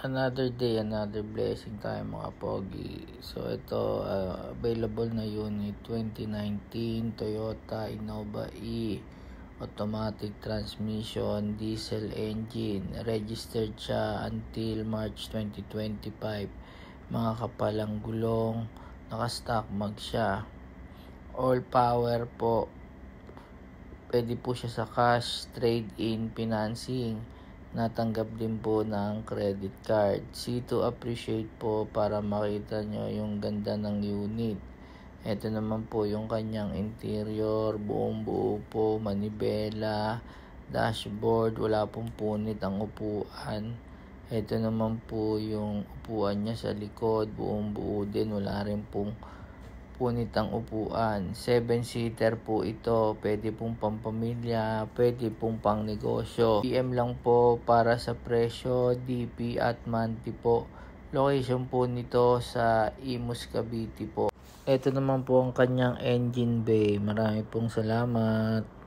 Another day, another blessing tayo mga pogi. So ito, available na unit 2019 Toyota Innova E. Automatic transmission, diesel engine. Registered siya until March 2025. Mga kapalang gulong, naka-stock mag siya. All power po. Pwede po siya sa cash, trade-in, financing. Natanggap din po ng credit card. See to appreciate po para makita nyo yung ganda ng unit. Ito naman po yung kanyang interior, buong buo po, manibela, dashboard, wala pong punit ang upuan. Ito naman po yung upuan niya sa likod, buong buo din, wala rin pong punit ang upuan. 7-seater po ito. Pwede pong pampamilya, pwede pong pang negosyo. PM lang po para sa presyo, DP at Manti po. Location po nito sa Imus, Cavite po. Ito naman po ang kanyang engine bay. Marami pong salamat.